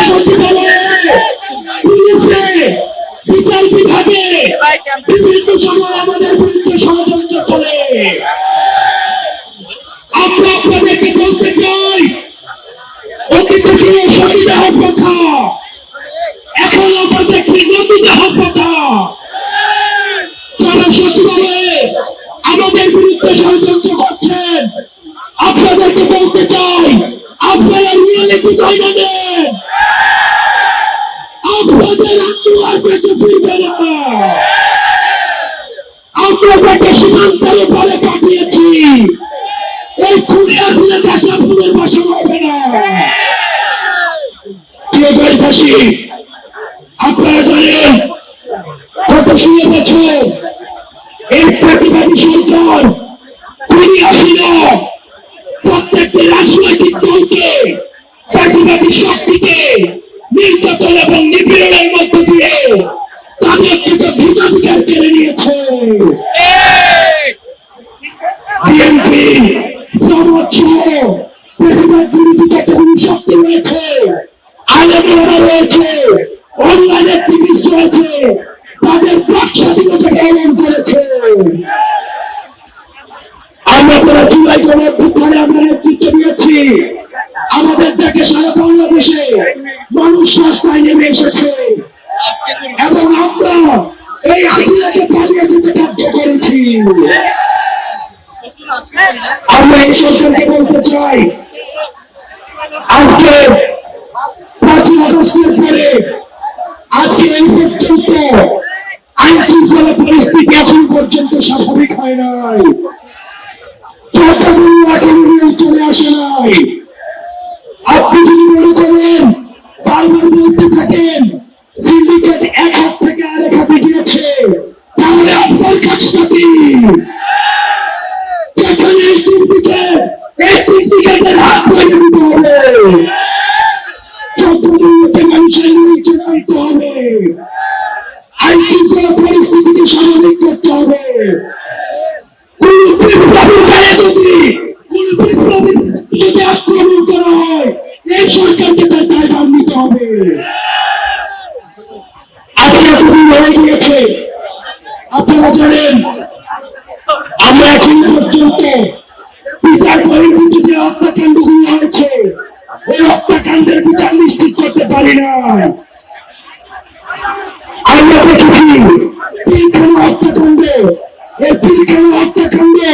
সচিবালয়ে, পুলিশে, বিচার বিভাগে বিভিন্ন সময় আমাদের বিরুদ্ধে ষড়যন্ত্র চলে। আমরা আপনাদেরকে বলতে চাই, অতীতে ছিল সতীদাহ প্রথা, এখন আমরা দেখছি নদীদাহ প্রথা। যারা সচিবালয়ে আমাদের বিরুদ্ধে ষড়যন্ত্র করছেন, আপনাদেরকে বলতে চাই, আপনারা রিয়েলিটি ধরে নেন, আপনাদের আত্মু আর দেশে ফিরবে না। আমরা তাকে সীমান্তের পরে পাঠিয়েছি, এই খুনে আসলে দেশে পুনর্বাসন হবে না। প্রিয় দেশবাসী, আপনারা জানেন গত 16 বছর এই ফ্যাসিবাদী সরকার খুনি আসিল প্রত্যেকটি রাজনৈতিক দলকে ফ্যাসিবাদী শক্তিকে নির্যাতন এবং নিপীড়নের মধ্য দিয়ে তাদের থেকে ভোটাধিকার কেড়ে নিয়েছে। বিএনপি, জামাত সহ ফ্যাসিবাদ বিরোধী যতগুলো শক্তি রয়েছে, আলেমরা রয়েছে, অনলাইন অ্যাক্টিভিস্ট রয়েছে, তাদের প্রাক স্বাধীনতাকে এলান করেছে। আমরা তারা জুলাই গণঅভ্যুত্থানে আমরা নেতৃত্ব দিয়েছি। আমাদের দেখে সারা বাংলাদেশে মানুষ রাস্তায় নেমে এসেছে এবং আমরা এই হাসিনাকে পালিয়ে যেতে বাধ্য করেছি। আমরা এই সরকারকে বলতে চাই, আজকে 5ই আগস্টের পরে আজকে এই পর্যন্ত আইন শৃঙ্খলা পরিস্থিতি এখন পর্যন্ত স্বাভাবিক হয় নাই, চট্টগ্রাম এখনো নিয়ন্ত্রণে আসে নাই। আপনি যদি মনে করেন, বারবার বলতে থাকেন সিন্ডিকেট এক হাত থেকে আরেক হাতে গিয়েছে, তাহলে আপনার কাজটা কি? যেখানে সিন্ডিকেটের হাত ধরে দিতে হবে, চট্টগ্রামকে মানুষের নিয়ন্ত্রণে আনতে হবে, আইন শৃঙ্খলা পরিস্থিতিকে স্বাভাবিক করতে হবে। কোন বিপ্লবী গায়ে যদি আক্রমণ করা হয়, এই সরকারকে তার দায়ভার নিতে হবে। আজকে এতদিন হয়ে গিয়েছে, আপনারা জানেন আমরা এখন পর্যন্ত বিচার বহির্ভূত যে হত্যাকাণ্ডগুলো হয়েছে, এই হত্যাকাণ্ডের বিচার নিশ্চিত করতে পারি না। আমরা দেখেছি পিলখানা হত্যাকাণ্ডে, এই পিলখানা হত্যাকাণ্ডে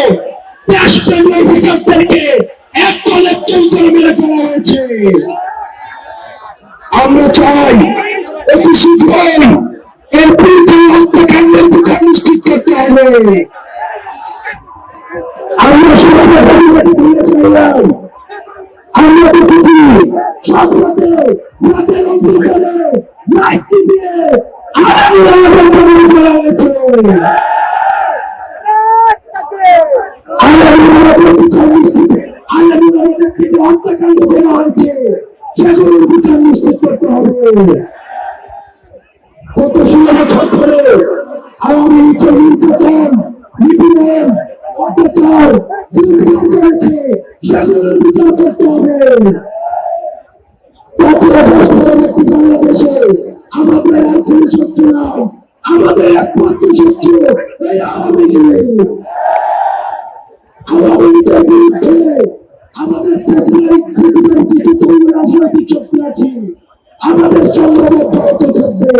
দেশপ্রেমী অফিসারদেরকে এক কলেকশন করে মেরে ফেলা হয়েছে। আমরা চাই অতি শীঘ্রই এই পিলখানা হত্যাকাণ্ডের বিচার নিশ্চিত করতে হবে। আমরা সবাই চাইলাম, আমরা দেখেছি সব রাতের অন্ধকারে লাইট দিয়ে হত্যাকাণ্ড করা হয়েছে, সেগুলোর বিচার নিশ্চিত করতে হবে। গত 16 বছর ধরে আওয়ামী লীগের নির্যাতন, নিপীড়ন, অত্যাচার করেছে, সেগুলোর বিচার করতে হবে। বাংলাদেশে আমাদের আর কোন শত্রু নাই, আমাদের একমাত্র শত্রু এই আওয়ামী লীগ। আওয়ামী লীগের বিরুদ্ধে আমাদের রাজনৈতিক শক্তি আছে, আমাদের সংগ্রাম অব্যাহত থাকবে।